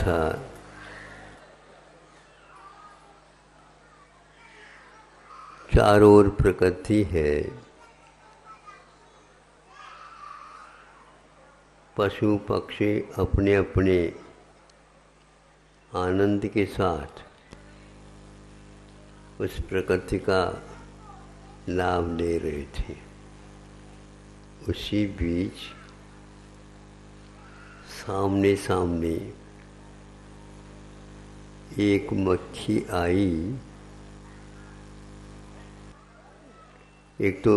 था चारों ओर प्रकृति है, पशु पक्षी अपने अपने आनंद के साथ उस प्रकृति का लाभ ले रहे थे। उसी बीच सामने सामने एक मक्खी आई। एक तो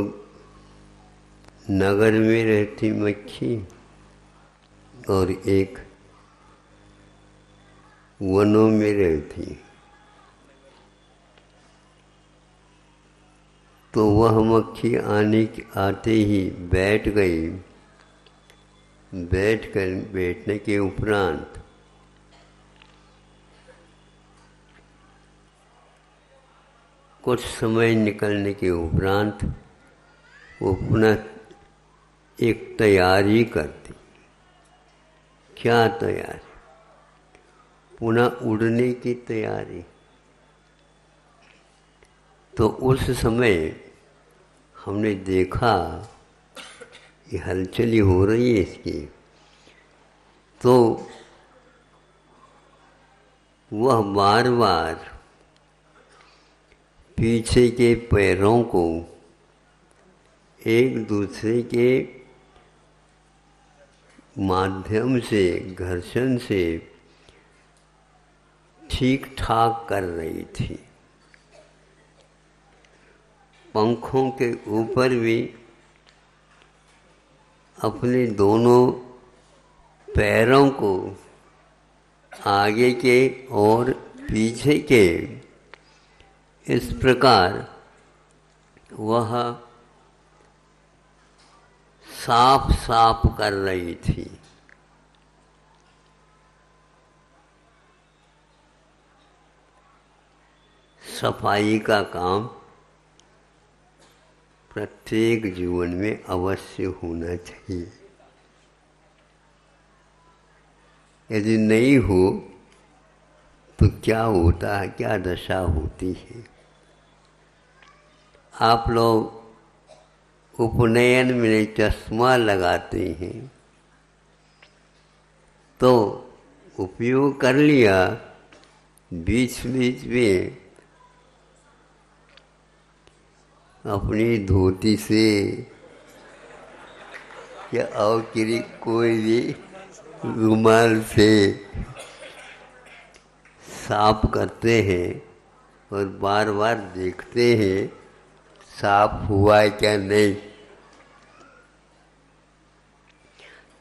नगर में रहती मक्खी और एक वनों में रहती। तो वह मक्खी आते ही बैठ गई। बैठने के उपरांत कुछ समय निकलने के उपरांत वो पुनः एक तैयारी करती। क्या तैयारी? पुनः उड़ने की तैयारी। तो उस समय हमने देखा कि हलचल हो रही है इसकी। तो वह बार बार पीछे के पैरों को एक दूसरे के माध्यम से, घर्षण से ठीक ठाक कर रही थी। पंखों के ऊपर भी अपने दोनों पैरों को आगे के और पीछे के इस प्रकार वह साफ साफ कर रही थी। सफाई का काम प्रत्येक जीवन में अवश्य होना चाहिए। यदि नहीं हो तो क्या होता है, क्या दशा होती है। आप लोग उपनयन में चश्मा लगाते हैं तो उपयोग कर लिया, बीच बीच में अपनी धोती से या और कोई भी रुमाल से साफ करते हैं और बार बार देखते हैं साफ हुआ है क्या नहीं।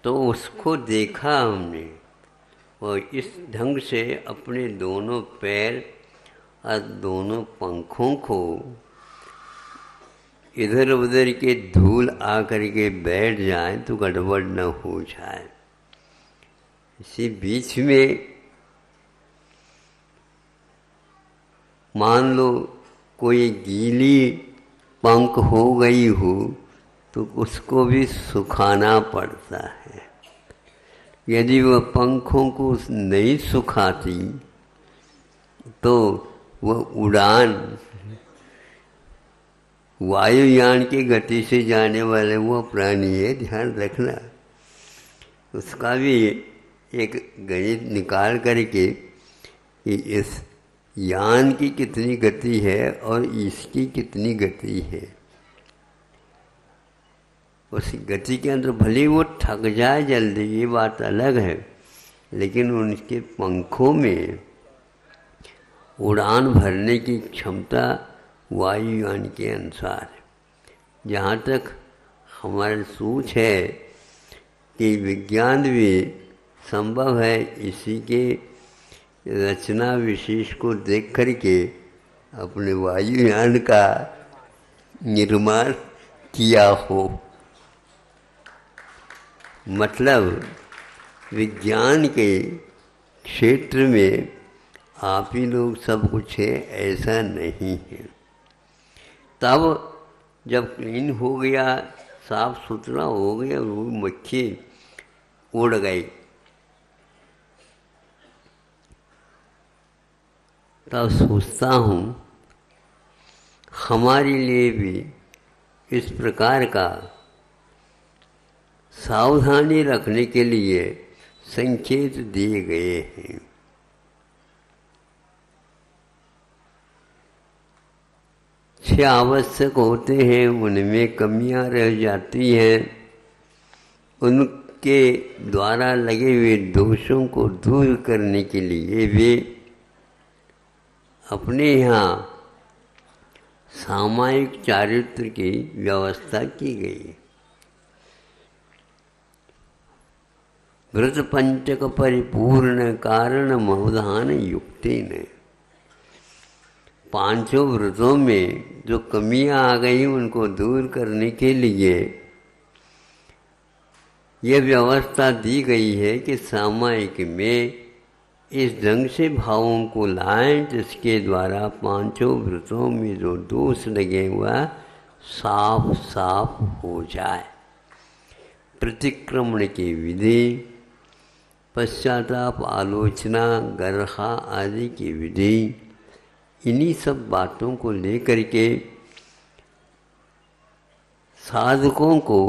तो उसको देखा हमने और इस ढंग से अपने दोनों पैर और दोनों पंखों को इधर उधर के धूल आकर के बैठ जाए तो गड़बड़ न हो जाए। इसी बीच में मान लो कोई गीली पंख हो गई हो तो उसको भी सुखाना पड़ता है। यदि वह पंखों को नहीं सुखाती तो वह उड़ान, वायुयान की गति से जाने वाले वो प्राणी है, ध्यान रखना। उसका भी एक गणित निकाल करके कि इस यान की कितनी गति है और इसकी कितनी गति है। उस गति के अंदर भले वो थक जाए जल्दी, ये बात अलग है, लेकिन उनके पंखों में उड़ान भरने की क्षमता वायुयान के अनुसार है। जहाँ तक हमारी सोच है कि विज्ञान भी संभव है इसी के रचना विशेष को देख करके अपने वायुयान का निर्माण किया हो। मतलब विज्ञान के क्षेत्र में आप ही लोग सब कुछ है, ऐसा नहीं है। तब जब क्लीन हो गया, साफ सुथरा हो गया, वो मक्खी उड़ गई। तब सोचता हूँ हमारे लिए भी इस प्रकार का सावधानी रखने के लिए संकेत दिए गए हैं। छह आवश्यक होते हैं, उनमें कमियां रह जाती हैं। उनके द्वारा लगे हुए दोषों को दूर करने के लिए वे अपने यहाँ सामायिक चारित्र की व्यवस्था की गई। व्रत पंचक परिपूर्ण कारण मवधान युक्ति ने, पांचों व्रतों में जो कमियां आ गई उनको दूर करने के लिए यह व्यवस्था दी गई है कि सामायिक में इस ढंग से भावों को लाएं जिसके द्वारा पांचों व्रतों में जो दोष लगे हुआ साफ साफ हो जाए। प्रतिक्रमण की विधि, पश्चाताप, आलोचना, गर्हा आदि की विधि, इन्हीं सब बातों को लेकर के साधकों को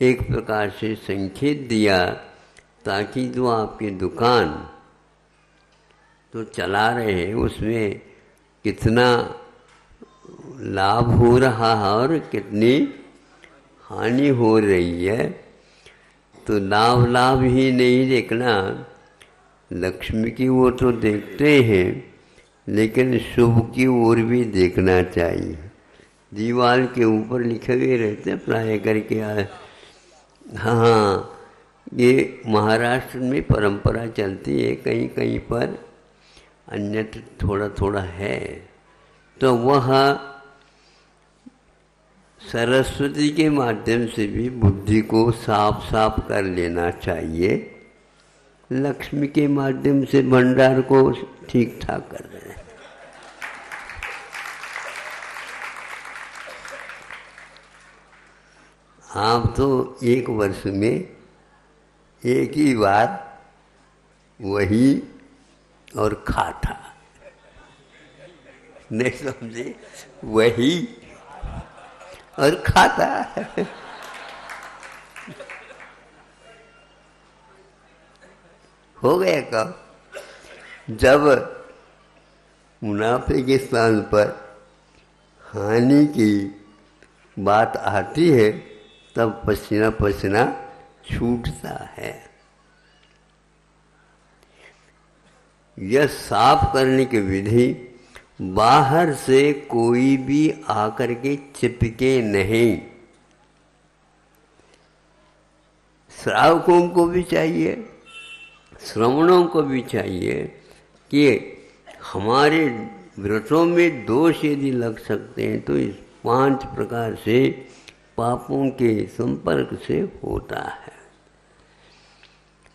एक प्रकार से संकेत दिया, ताकि जो आपकी दुकान तो चला रहे हैं उसमें कितना लाभ हो रहा है और कितनी हानि हो रही है। तो लाभ ही नहीं देखना, लक्ष्मी की ओर तो देखते हैं, लेकिन शुभ की ओर भी देखना चाहिए। दीवार के ऊपर लिखे हुए रहते प्राय करके। हाँ, ये महाराष्ट्र में परंपरा चलती है, कहीं कहीं पर अन्यत्र थोड़ा थोड़ा है। तो वह सरस्वती के माध्यम से भी बुद्धि को साफ साफ कर लेना चाहिए, लक्ष्मी के माध्यम से भंडार को ठीक ठाक कर देना। आप तो एक वर्ष में एक ही बार वही और खाता, नहीं समझे? वही और खाता। हो गया कब? जब मुनाफे के स्थान पर हानि की बात आती है तब पसीना पसीना छूटता है। यह साफ करने की विधि, बाहर से कोई भी आकर के चिपके नहीं। श्रावकों को भी चाहिए, श्रवणों को भी चाहिए कि हमारे व्रतों में दोष यदि लग सकते हैं तो इस 5 प्रकार से पापों के संपर्क से होता है।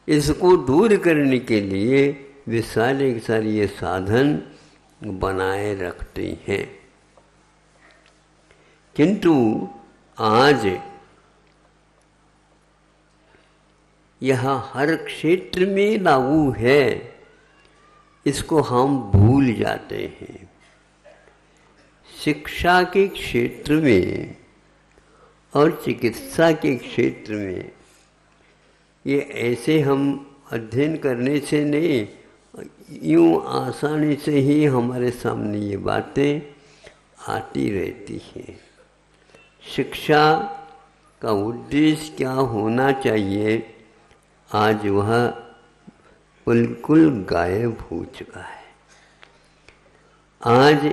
इसको दूर करने के लिए वे सारे के सारे ये साधन बनाए रखते हैं। किंतु आज यह हर क्षेत्र में लागू है, इसको हम भूल जाते हैं। शिक्षा के क्षेत्र में और चिकित्सा के क्षेत्र में ये ऐसे हम अध्ययन करने से नहीं, यूँ आसानी से ही हमारे सामने ये बातें आती रहती हैं। शिक्षा का उद्देश्य क्या होना चाहिए, आज वह बिल्कुल गायब हो चुका है। आज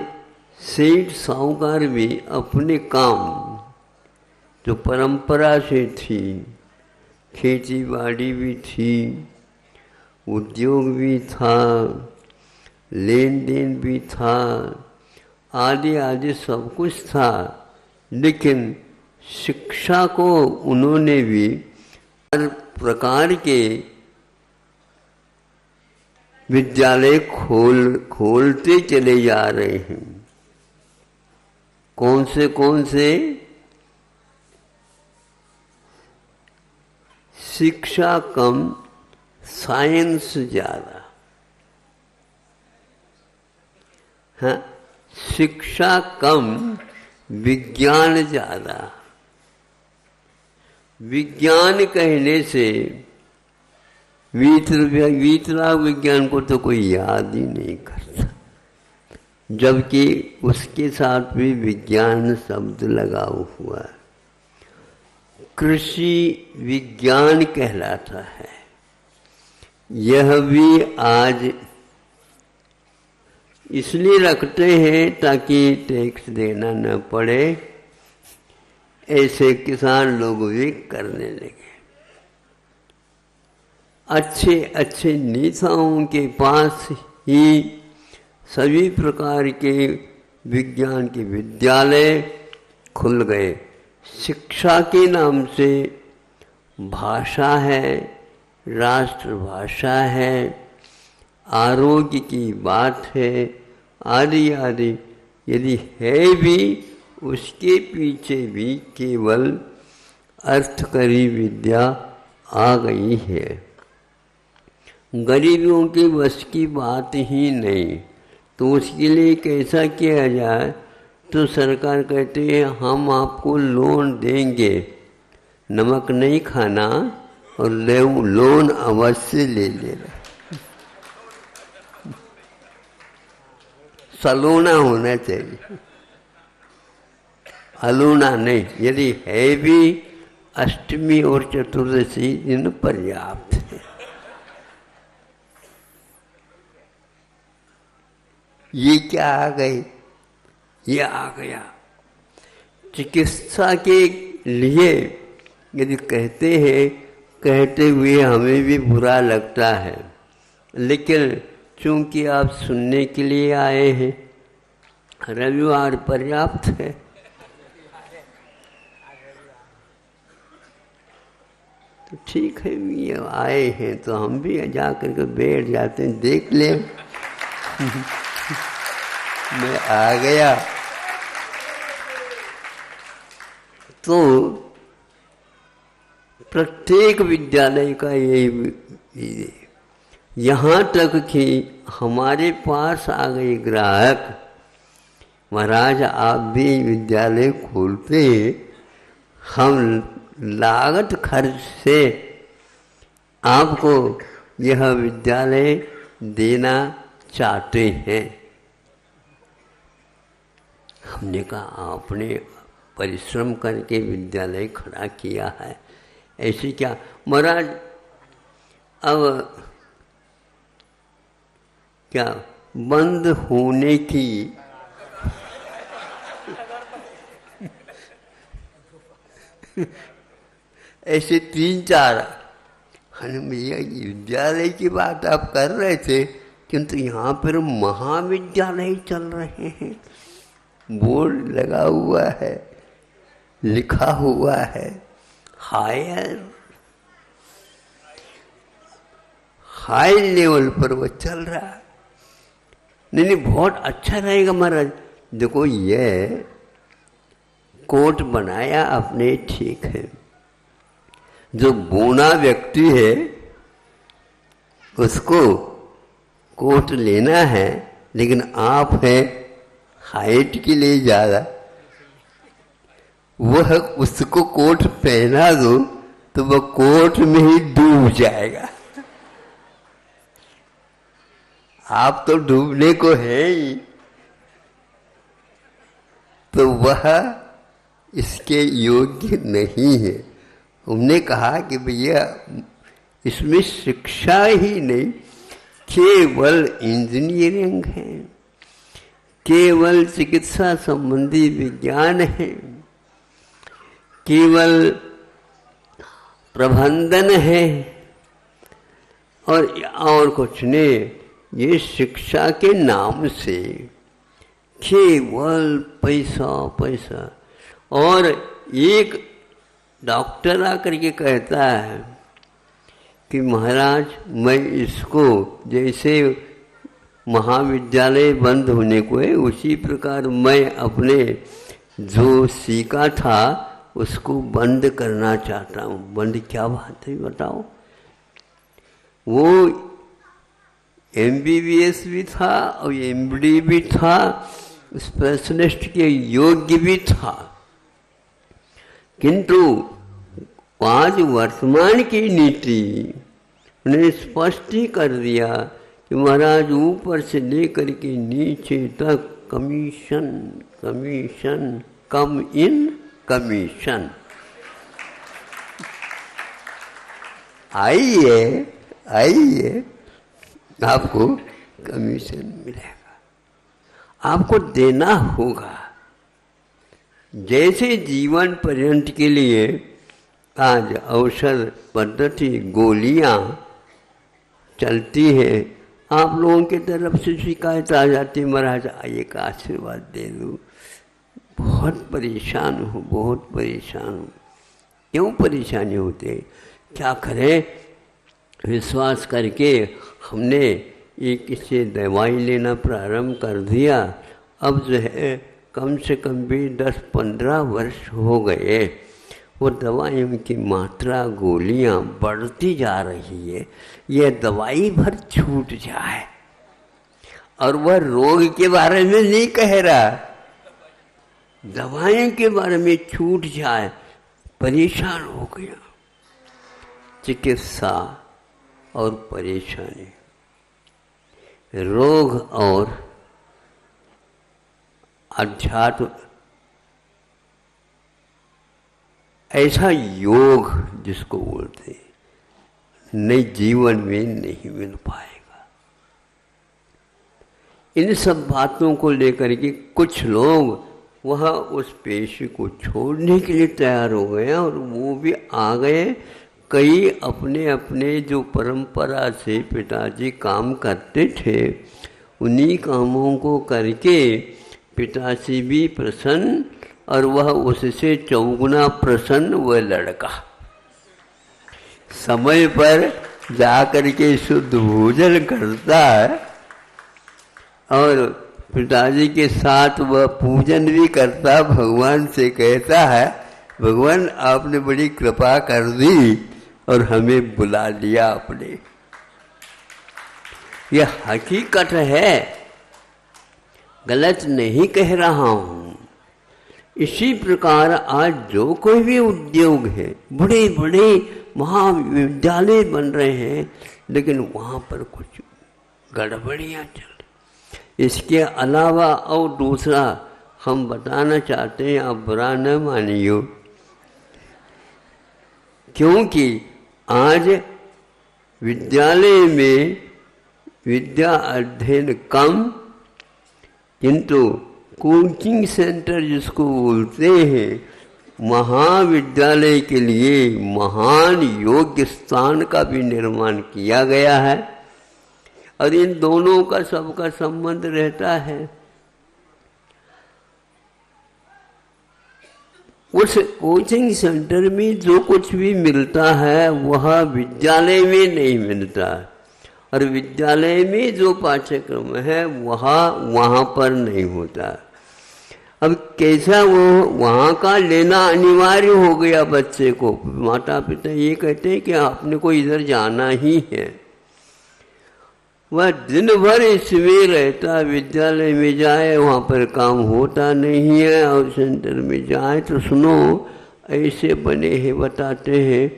सेठ साहूकार भी अपने काम जो परंपरा से थी, खेती बाड़ी भी थी, उद्योग भी था, लेन देन भी था, आदि आदि सब कुछ था, लेकिन शिक्षा को उन्होंने भी हर प्रकार के विद्यालय खोलते चले जा रहे हैं। कौन से शिक्षा कम, साइंस ज़्यादा। हाँ, शिक्षा कम विज्ञान ज़्यादा। विज्ञान कहने से वीतराग विज्ञान को तो कोई याद ही नहीं करता, जबकि उसके साथ भी विज्ञान शब्द लगा हुआ है। कृषि विज्ञान कहलाता है। यह भी आज इसलिए रखते हैं ताकि टैक्स देना न पड़े, ऐसे किसान लोग भी करने लगे। अच्छे अच्छे नेताओं के पास ही सभी प्रकार के विज्ञान के विद्यालय खुल गए। शिक्षा के नाम से भाषा है, राष्ट्रभाषा है, आरोग्य की बात है, आदि आदि यदि है भी, उसके पीछे भी केवल अर्थकरी विद्या आ गई है। गरीबों के बस की बात ही नहीं। तो उसके लिए कैसा किया जाए? तो सरकार कहती है हम आपको लोन देंगे, नमक नहीं खाना और लोन अवश्य ले लेना। सलोना होना चाहिए, अलूना नहीं। यदि है भी, अष्टमी और चतुर्दशी दिन पर्याप्त है। ये क्या आ गई? ये आ गया। चिकित्सा के लिए यदि कहते हैं, कहते हुए हमें भी बुरा लगता है, लेकिन चूंकि आप सुनने के लिए आए हैं, रविवार पर्याप्त है। तो ठीक है, ये आए हैं तो हम भी जा करके बैठ जाते हैं, देख ले। मैं आ गया तो प्रत्येक विद्यालय का यही, यहाँ तक कि हमारे पास आ गए ग्राहक, महाराज आप भी विद्यालय खोलते हैं, हम लागत खर्च से आपको यह विद्यालय देना चाहते हैं। हमने कहा आपने परिश्रम करके विद्यालय खड़ा किया है, ऐसे क्या? महाराज अब क्या बंद होने की ऐसे 3-4 भैया विद्यालय की बात आप कर रहे थे, किंतु यहाँ पर महाविद्यालय चल रहे हैं, बोर्ड लगा हुआ है, लिखा हुआ है हाई लेवल पर वो चल रहा है। नहीं, बहुत अच्छा रहेगा महाराज। देखो ये कोट बनाया आपने, ठीक है, जो बूढ़ा व्यक्ति है उसको कोट लेना है, लेकिन आप है हाइट के लिए ज़्यादा, वह उसको कोट पहना दो तो वह कोट में ही डूब जाएगा। आप तो डूबने को है ही, तो वह इसके योग्य नहीं है। हमने कहा कि भैया इसमें शिक्षा ही नहीं, केवल इंजीनियरिंग है, केवल चिकित्सा संबंधी विज्ञान है, केवल प्रबंधन है, और कुछ नहीं। ये शिक्षा के नाम से केवल पैसा पैसा। और एक डॉक्टर आकर के कहता है कि महाराज मैं इसको, जैसे महाविद्यालय बंद होने को है उसी प्रकार मैं अपने जो सीखा था उसको बंद करना चाहता हूँ। बंद क्या बात है बताओ? वो MBBS भी था और MD भी था, स्पेशलिस्ट के योग्य भी था, किंतु आज वर्तमान की नीति ने स्पष्ट ही कर दिया कि महाराज ऊपर से लेकर के नीचे तक कमीशन कमीशन कम इन कमीशन। आइए आइए, आपको कमीशन मिलेगा, आपको देना होगा। जैसे जीवन पर्यंत के लिए आज औषध पद्धति गोलियां चलती है, आप लोगों की तरफ से शिकायत आ जाती, महाराज एक आशीर्वाद दे दो, बहुत परेशान हूँ, बहुत परेशान हूँ। क्यों परेशानी होते, क्या करें? विश्वास करके हमने एक इससे दवाई लेना प्रारंभ कर दिया। अब जो है कम से कम भी 10-15 वर्ष हो गए, वो दवाइयों की मात्रा गोलियां बढ़ती जा रही है। ये दवाई भर छूट जाए, और वह रोग के बारे में नहीं कह रहा, दवाइयों के बारे में छूट जाए, परेशान हो गया। चिकित्सा और परेशानी, रोग और अध्यात्म, ऐसा योग जिसको बोलते हैं, नए जीवन में नहीं मिल पाएगा। इन सब बातों को लेकर के कुछ लोग वह उस पेशे को छोड़ने के लिए तैयार हो गए, और वो भी आ गए। कई अपने अपने जो परंपरा से पिताजी काम करते थे, उन्हीं कामों को करके पिताजी भी प्रसन्न, और वह उससे चौगुना प्रसन्न वह लड़का। समय पर जाकर के शुद्ध भोजन करता है, और पिताजी के साथ वह पूजन भी करता, भगवान से कहता है, भगवान आपने बड़ी कृपा कर दी और हमें बुला लिया आपने। यह हकीकत है, गलत नहीं कह रहा हूँ। इसी प्रकार आज जो कोई भी उद्योग है, बड़े बड़े महाविद्यालय बन रहे हैं, लेकिन वहाँ पर कुछ गड़बड़ियाँ चल रही। इसके अलावा और दूसरा हम बताना चाहते हैं, आप बुरा न मानियो, क्योंकि आज विद्यालय में विद्या अध्ययन कम, किंतु कोचिंग सेंटर जिसको बोलते हैं, महाविद्यालय के लिए महान योग्य स्थान का भी निर्माण किया गया है, और इन दोनों का सबका संबंध रहता है। उस कोचिंग सेंटर में जो कुछ भी मिलता है वह विद्यालय में नहीं मिलता, और विद्यालय में जो पाठ्यक्रम है वहाँ पर नहीं होता। अब कैसा वो वहाँ का लेना अनिवार्य हो गया बच्चे को। माता पिता ये कहते हैं कि आपने को इधर जाना ही है, वह दिन भर इसमें रहता, विद्यालय में जाए वहाँ पर काम होता नहीं है, और सेंटर में जाए तो सुनो ऐसे बने हैं, बताते हैं।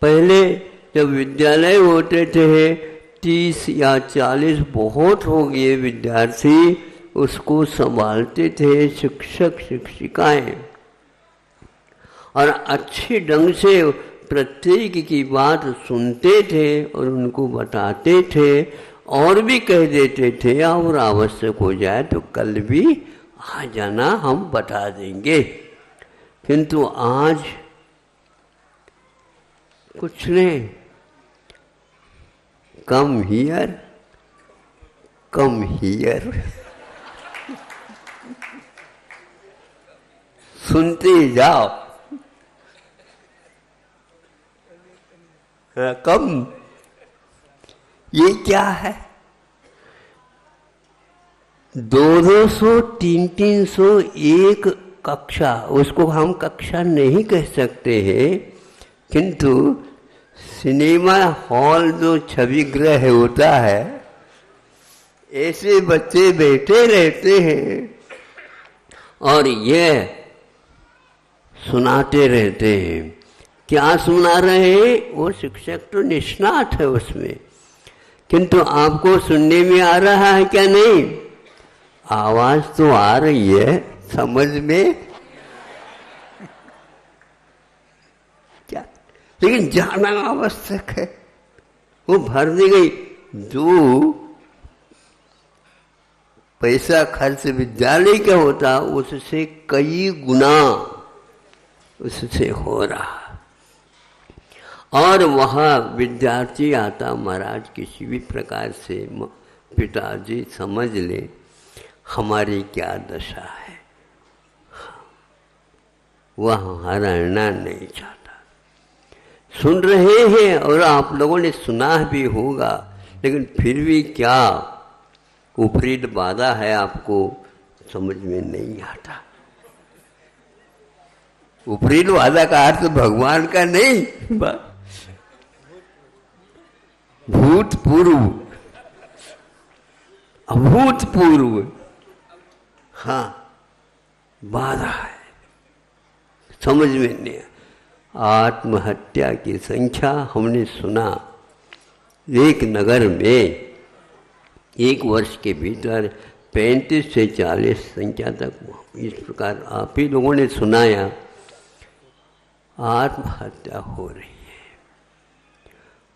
पहले जब विद्यालय होते थे 30 या 40 बहुत हो गए विद्यार्थी, उसको संभालते थे शिक्षक शिक्षिकाएं, और अच्छे ढंग से प्रत्येक की बात सुनते थे और उनको बताते थे, और भी कह देते थे और आवश्यक हो जाए तो कल भी आ जाना, हम बता देंगे। किंतु आज कुछ नहीं, कम हियर सुनते जाओ, कम। ये क्या है? 200, 300 एक कक्षा, उसको हम कक्षा नहीं कह सकते हैं, किंतु सिनेमा हॉल जो छवि गृह होता है ऐसे बच्चे बैठे रहते हैं और ये सुनाते रहते हैं। क्या सुना रहे हैं? वो शिक्षक तो निष्णात है उसमें, किंतु आपको सुनने में आ रहा है क्या? नहीं, आवाज तो आ रही है, समझ में क्या, लेकिन जाना आवश्यक है। वो भर दी गई। जो पैसा खर्च विद्यालय का होता उससे कई गुना उससे हो रहा। और वहाँ विद्यार्थी आता, महाराज किसी भी प्रकार से पिताजी समझ ले हमारी क्या दशा है, वह हरना नहीं चाहता। सुन रहे हैं और आप लोगों ने सुना भी होगा, लेकिन फिर भी क्या विपरीत बाधा है आपको समझ में नहीं आता। विपरीत बाधा का अर्थ भगवान का नहीं, भूतपूर्व, अभूतपूर्व, हाँ बाधा है, समझ में नहीं। आत्महत्या की संख्या हमने सुना एक नगर में एक वर्ष के भीतर 35 से 40 संख्या तक, इस प्रकार आप ही लोगों ने सुनाया, आत्महत्या हो रही है।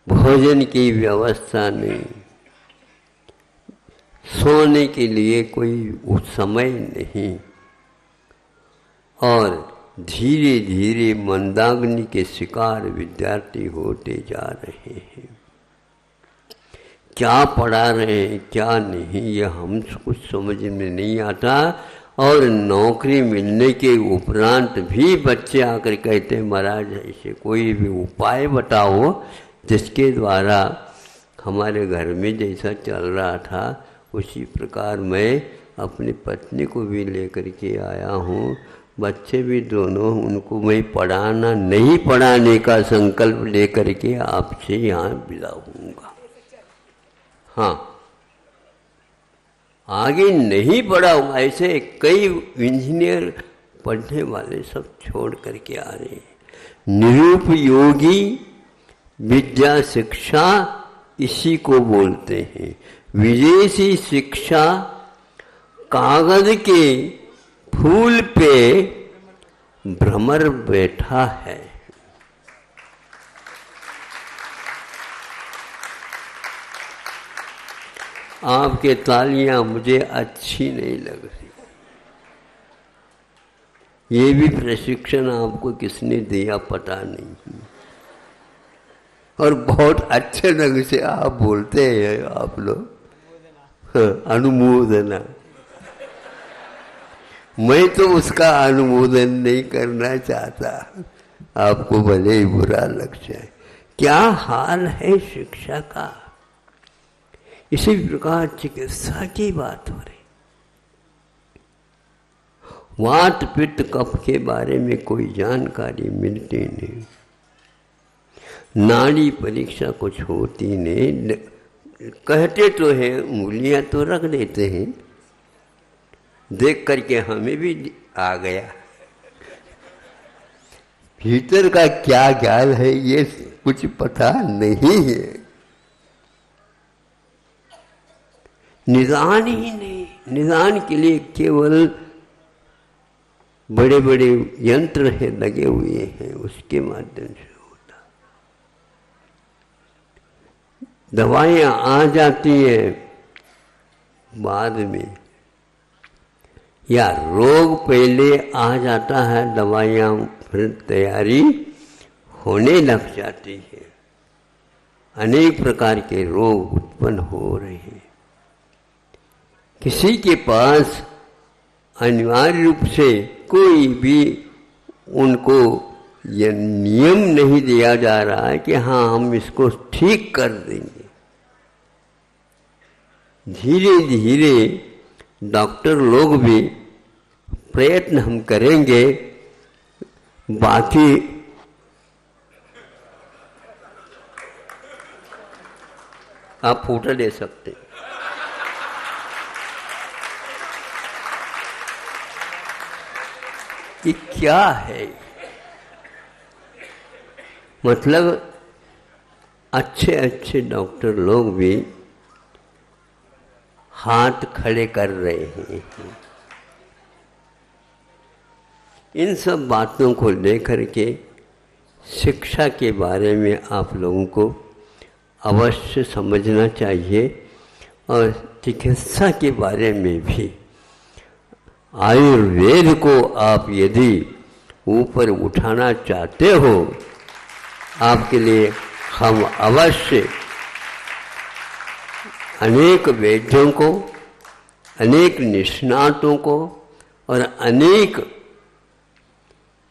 भोजन की व्यवस्था नहीं, सोने के लिए कोई समय नहीं, और धीरे धीरे मंदाग्नि के शिकार विद्यार्थी होते जा रहे हैं। क्या पढ़ा रहे हैं क्या नहीं, ये हम कुछ समझ में नहीं आता। और नौकरी मिलने के उपरांत भी बच्चे आकर कहते हैं महाराज ऐसे कोई भी उपाय बताओ जिसके द्वारा हमारे घर में जैसा चल रहा था उसी प्रकार मैं अपनी पत्नी को भी लेकर के आया हूँ, बच्चे भी दोनों, उनको मैं पढ़ाना नहीं पढ़ाने का संकल्प लेकर के आपसे यहाँ विदा होऊंगा। हाँ, आगे नहीं पढ़ाऊंगा। ऐसे कई इंजीनियर पढ़ने वाले सब छोड़ करके आ रहे हैं। निरुपयोगी विद्या शिक्षा इसी को बोलते हैं। विदेशी शिक्षा कागज के फूल पे भ्रमर बैठा है। आपके तालियां मुझे अच्छी नहीं लग रही। ये भी प्रशिक्षण आपको किसने दिया पता नहीं, और बहुत अच्छे ढंग से आप बोलते हैं आप लोग। अनुमोदना, मैं तो उसका अनुमोदन नहीं करना चाहता, आपको भले ही बुरा लग जाए। क्या हाल है शिक्षा का। इसी प्रकार चिकित्सा की बात हो रही। वात पित्त कफ के बारे में कोई जानकारी मिलती नहीं, नाड़ी परीक्षा कुछ होती नहीं। कहते तो हैं, उंगलियां तो रख देते हैं, देख करके हमें भी आ गया। भीतर का क्या ख्याल है ये कुछ पता नहीं है। निदान ही नहीं, निदान के लिए केवल बड़े बड़े यंत्र है लगे हुए हैं, उसके माध्यम से होता। दवाइयां आ जाती हैं बाद में, या रोग पहले आ जाता है, दवाइयां फिर तैयारी होने लग जाती है। अनेक प्रकार के रोग उत्पन्न हो रहे हैं। किसी के पास अनिवार्य रूप से कोई भी उनको यह नियम नहीं दिया जा रहा है कि हाँ हम इसको ठीक कर देंगे। धीरे धीरे डॉक्टर लोग भी प्रयत्न हम करेंगे, बाकी आप फोटो ले सकते हैं। कि क्या है। मतलब अच्छे अच्छे डॉक्टर लोग भी हाथ खड़े कर रहे हैं। इन सब बातों को लेकर के शिक्षा के बारे में आप लोगों को अवश्य समझना चाहिए और चिकित्सा के बारे में भी। आयुर्वेद को आप यदि ऊपर उठाना चाहते हो, आपके लिए हम अवश्य अनेक वैद्यों को, अनेक निष्णातों को और अनेक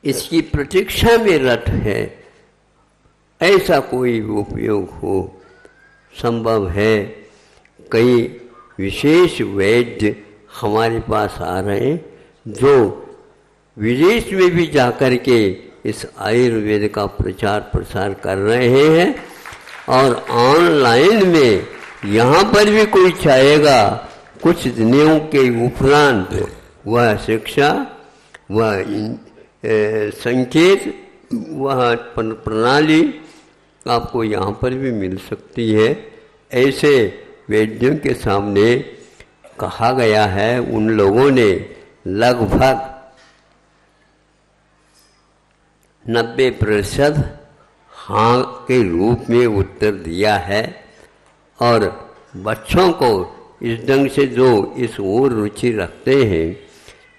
इसकी प्रतीक्षा में रत है, ऐसा कोई उपयोग हो संभव है। कई विशेष वैद्य हमारे पास आ रहे हैं जो विदेश में भी जाकर के इस आयुर्वेद का प्रचार प्रसार कर रहे हैं और ऑनलाइन में यहाँ पर भी कोई चाहेगा कुछ दिनों के उपरांत वह शिक्षा, वह संकेत, वह प्रणाली आपको यहाँ पर भी मिल सकती है। ऐसे वैद्यों के सामने कहा गया है, उन लोगों ने लगभग 90% हाँ के रूप में उत्तर दिया है और बच्चों को इस ढंग से जो इस ओर रुचि रखते हैं,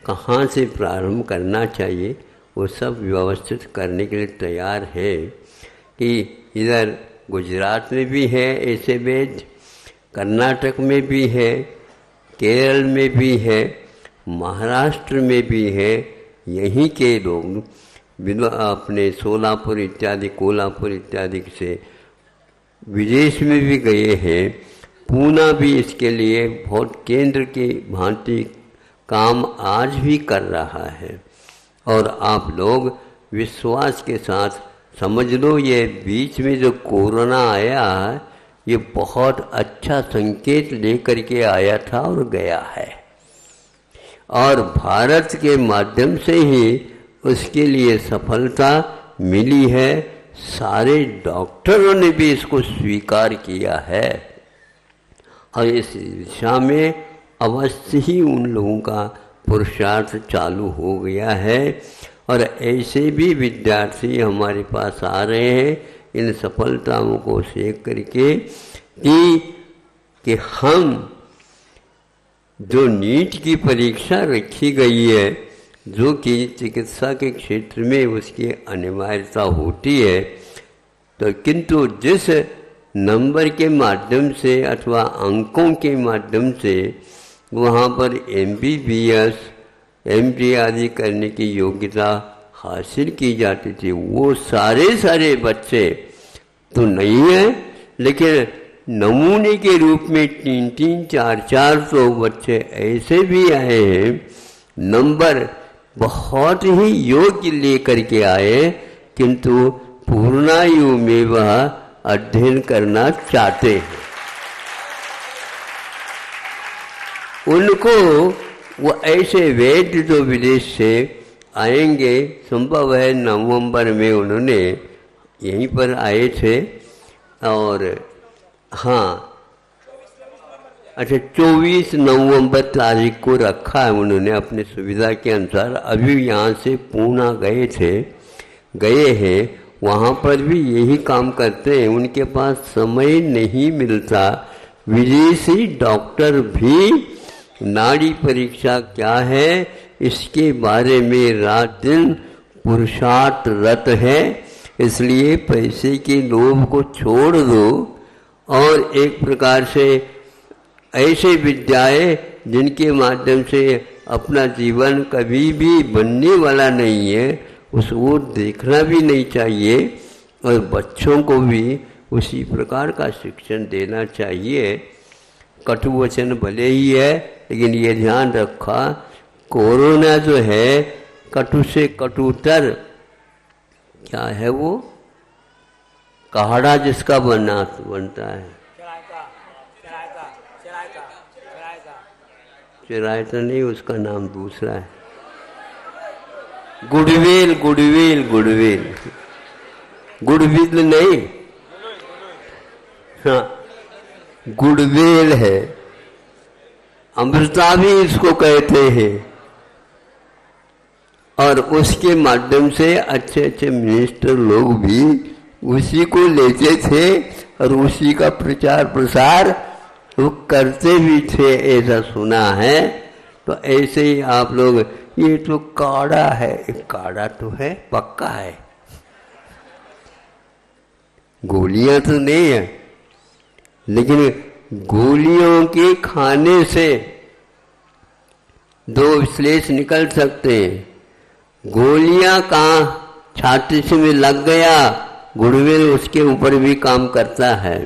कहाँ से प्रारंभ करना चाहिए वो सब व्यवस्थित करने के लिए तैयार है। कि इधर गुजरात में भी है ऐसे वैद्य, कर्नाटक में भी है, केरल में भी है, महाराष्ट्र में भी है। यहीं के लोग अपने सोलापुर इत्यादि, कोल्हापुर इत्यादि से विदेश में भी गए हैं। पूना भी इसके लिए बहुत केंद्र की भांति काम आज भी कर रहा है। और आप लोग विश्वास के साथ समझ लो, ये बीच में जो कोरोना आया है, ये बहुत अच्छा संकेत लेकर के आया था और गया है, और भारत के माध्यम से ही उसके लिए सफलता मिली है। सारे डॉक्टरों ने भी इसको स्वीकार किया है और इस दिशा में अवश्य ही उन लोगों का पुरुषार्थ चालू हो गया है। और ऐसे भी विद्यार्थी हमारे पास आ रहे हैं इन सफलताओं को सेक करके कि हम जो नीट की परीक्षा रखी गई है, जो कि चिकित्सा के क्षेत्र में उसकी अनिवार्यता होती है, तो किंतु जिस नंबर के माध्यम से अथवा अंकों के माध्यम से वहाँ पर MBBS, MD आदि करने की योग्यता हासिल की जाती थी, वो सारे बच्चे तो नहीं हैं, लेकिन नमूने के रूप में 300, 400 बच्चे ऐसे भी आए हैं, नंबर बहुत ही योग्य लेकर के आए, किंतु पूर्णायु में वह अध्ययन करना चाहते हैं। उनको वो ऐसे वैद्य जो विदेश से आएंगे, संभव है नवंबर में उन्होंने यहीं पर आए थे, और हाँ अच्छा 24 नवंबर तारीख को रखा है उन्होंने अपने सुविधा के अनुसार। अभी यहाँ से पूना गए हैं, वहाँ पर भी यही काम करते हैं, उनके पास समय नहीं मिलता। विदेशी डॉक्टर भी नाड़ी परीक्षा क्या है इसके बारे में रात दिन पुरुषार्थरत है, इसलिए पैसे के लोभ को छोड़ दो और एक प्रकार से ऐसे विद्याएं जिनके माध्यम से अपना जीवन कभी भी बनने वाला नहीं है, उसको देखना भी नहीं चाहिए और बच्चों को भी उसी प्रकार का शिक्षण देना चाहिए। कटु वचन भले ही है, लेकिन ये ध्यान रखा कोरोना जो है कटु से कटुतर, क्या है वो काढ़ा जिसका बनता है, चिरायता नहीं, उसका नाम दूसरा है, गुडविल गुडविल गुडविल, गुडविल नहीं, हाँ गुडविल है। अमृता भी इसको कहते हैं। और उसके माध्यम से अच्छे अच्छे मिनिस्टर लोग भी उसी को लेते थे और उसी का प्रचार प्रसार वो करते भी थे, ऐसा सुना है। तो ऐसे ही आप लोग, ये तो काढ़ा है, काढ़ा तो है, पक्का है, गोलियां तो नहीं है, लेकिन गोलियों के खाने से 2 विश्लेष निकल सकते हैं। गोलियां कहाँ छाती से में लग गया, गुडविल उसके ऊपर भी काम करता है।